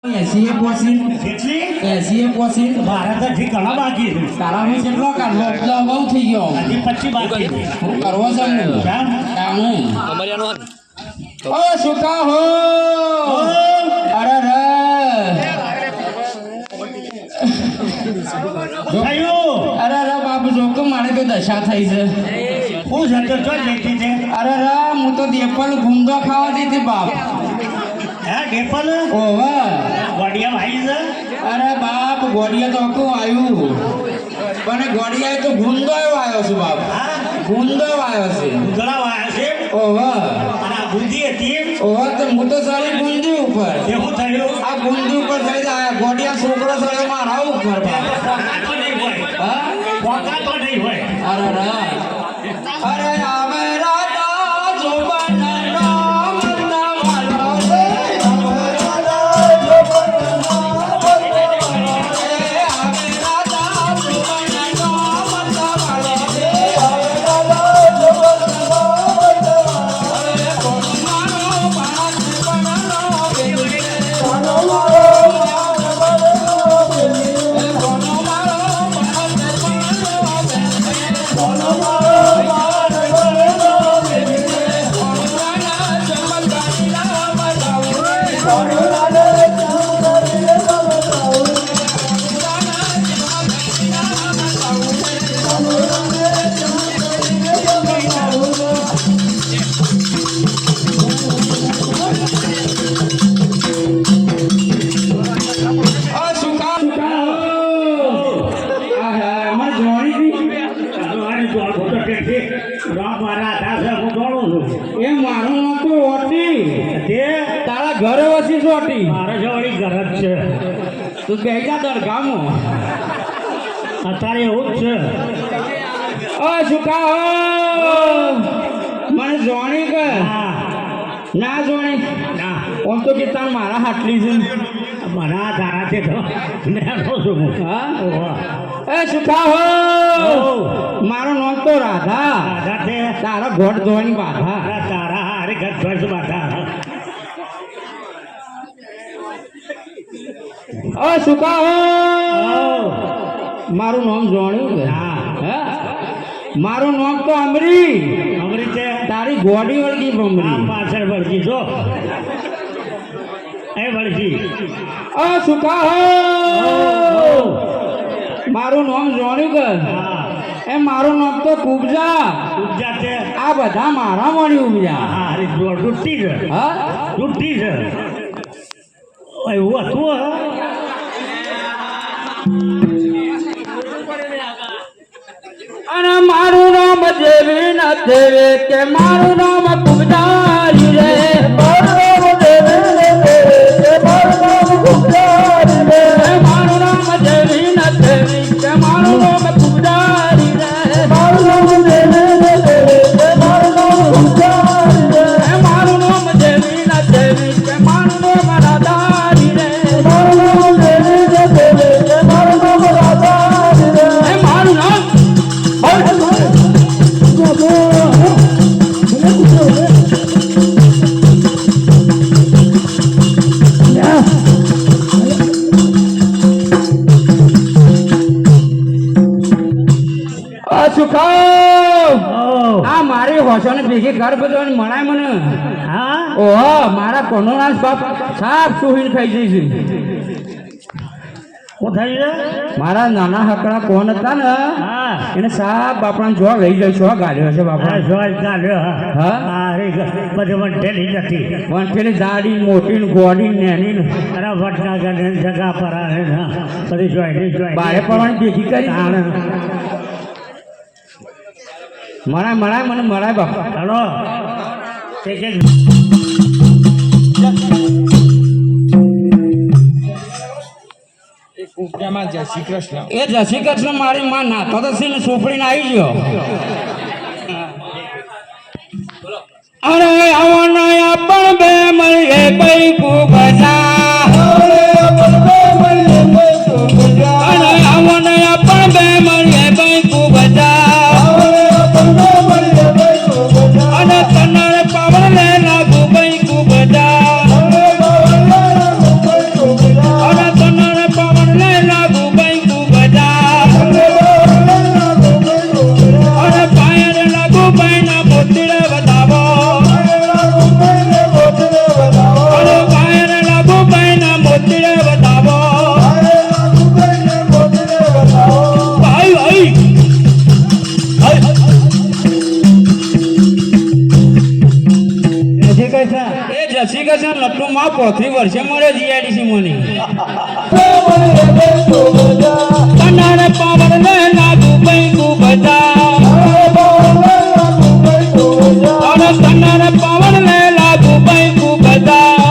80 પોસી કેટલી 80 પોસી ભારત હજી ઘણા બાકી છે તારામાં કેટલો કાઢવો તો બહુ થઈ ગયો હજી 25 બાકી છે હું કરવો છે હું કેમ? કામ ઓ સુકા હો અરે રે થયું અરે રે બાપુ જોકો મારે તો દશા થઈ છે હું જતો ચો લેતી છે અરે રે હું તો દેપલ ગુંદો ખાવા દીધી બાપ હે ડેપલ ઓવે ગોડિયા ભાઈ છે અરે બાપ ગોડિયા તો આખું આવ્યું પણ ગોડિયા તો ગુંદો આવ્યો છે બાપ હા ગુંદો આવ્યો છે ઉજળા વાયા છે ઓવે અને આ બુદ્ધિ હતી ઓવે તો હું તો સારી ગુંદી ઉપર તે શું થયું આ ગુંદી ઉપર થઈ જાય ગોડિયા છોકરો થયો મારા ઉપર બાપ પોકા તો નહીં હોય હા પોકા તો નહીં હોય અરે રે અરે આવે રાધા જોબન રામ નામલો રે આવે રાધા જોબન રામ આવે રાધા જોબન રામ નામલો રે આવે રાધા જોબન રામ અરે કોણ મારો પાસ બનનો બેલી કોણ મારો પાસ બનનો બેલી કોણ મારો પાસ બનનો બેલી કોણ મારો પાસ બનનો બેલી કોણ રાના ચમકારી રામ રાવ રે કોણ રાના ચમકારી રામ રાવ રે રાના ચમકારી રામ રાવ રે કોણ રાના ચમકારી રામ રાવ રે આ સુકા આ મને જોણી દી મારે જોડ ફોટો ટેક્સી રામ મારા આધા છે હું જોડું છું એ મારું નામ તો ઓટી તે તારા ઘરે વસી છે ઓટી મારે જોડી ઘર જ છે તું બેજા દરગામો અત્યારે એવું જ છે ઓ સુકા મને જોણી કે હા ના જોણી ના ઓમ તો કે તાર મારા હાટલી છે મારા ધારા છે તો મેં છું હું હા ઓહો એ સુકા હો મારું નામ તો રાધા રાધા છે તારા ઘોટ ધોવાની બાધા તારા હારે ઘર ધોઈશ બાધા ઓ સુકા હો મારું નામ જોણ્યું કે હા હે મારું નામ તો અમરી અમરી છે તારી ગોડી વળગી આ ભમરી પાછળ વળગી જો એ વળગી ઓ સુકા હો મારું નામ જોણ્યું કે હા એ મારું નામ તો કુબજા ઉપજા છે આ બધા મારા મળી ઉપજા હા અરે જોડ તૂટી છે હા તૂટી છે એવું હતું હે અને મારું નામ દેવી ન દેવે કે મારું નામ કુબજારી રે મારું નામ દેવી ન દેવે કે મારું નામ કુબજારી રે મારું નામ દેવી ન દેવી કે મારું નામ કુબજારી રે મારું નામ દેવી ન દેવે કે મારું નામ કુબજારી રે મારું નામ દેવી ન દેવી કે મારું નામ રાધારી રે મારું નામ દેવી ન દેવે કે મારું નામ રાધારી રે મારું નામ આ મારી હોશો ને ભેગી ઘર બધો મણાય મને હા ઓહો મારા કોનો નાશ બાપ સાફ સુહીને ખાઈ જઈશ શું થઈ છે મારા નાના હકડા કોણ હતા ને હા એને સાફ બાપડા જો લઈ જઈશું ગાડ્યો છે હા બાપડા જોઈ કાઢ્યો હા? હા અરે બધી વંઠેલી નથી વંઠેલી દાડી મોટી ને ગોડી ને નેની ને અરે વટના ગઢે જગા પર આવે ને બધી જોઈ બારે પડવાની ભેગી કરી તાણે. મણાય મને મણાય બાપા હલો તે કે જય શ્રી કૃષ્ણ એ જય શ્રી કૃષ્ણ મારી માં નાતો તો છે ને સોપડીને આવી ગયો અરે આવનો પણ બે મળે કઈ કુબજા અરે આવનો પણ બે મળે કઈ કુબજા અને તનર પાવર લે લાગુ કઈ કુબજા ચોથી વર્ષે મળ્યો જીઆઈડીસી મને મળીએ ભાઈ ખૂબ બધા કનારે પાવર લે લાગુ ભાઈ ખૂબ બધા અને કનારે પાવર લે લાગુ ભાઈ ખૂબ બધા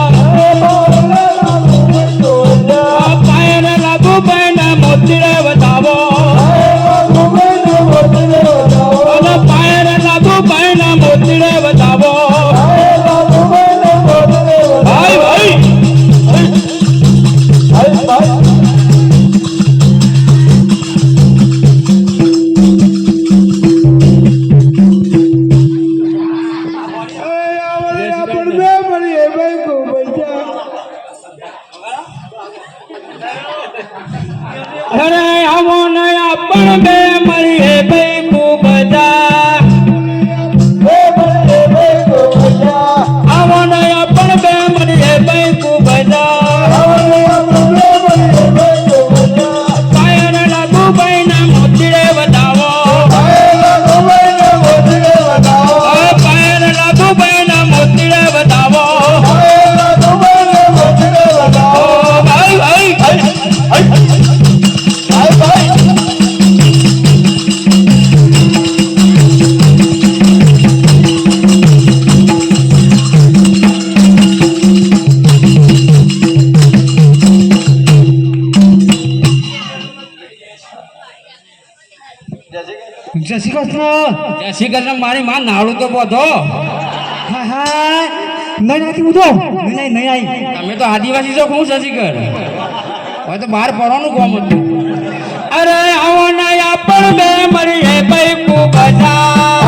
પાયર લાગુ ભાઈ ને મોતી રે વધાવો અને પાયર લાગુ ભાઈ ને મોતી રે વધાવો ભાઈ ભાઈ અરે આવો નયા પણ બે મળીએ ભાઈ ખૂબ બધા આવો નયા પણ બે મળીએ ભાઈ ખૂબ બધા પાયર લાગુ ભાઈ ના મોતી રે વધાવો પાયર લાગુ ભાઈ ના મોતી રે વધાવો ભાઈ ભાઈ જય શ્રી કૃષ્ણ જય શ્રી કૃષ્ણ મારી માં નાળું તો બોધો હા હા નહીં નથી બધો નહીં આવી તમે તો આદિવાસી છો હું શશીકર હવે તો બહાર ફરવાનું કોમ હતું અરે આવો નયા પણ બે મળીએ ભાઈ ખૂબ બધા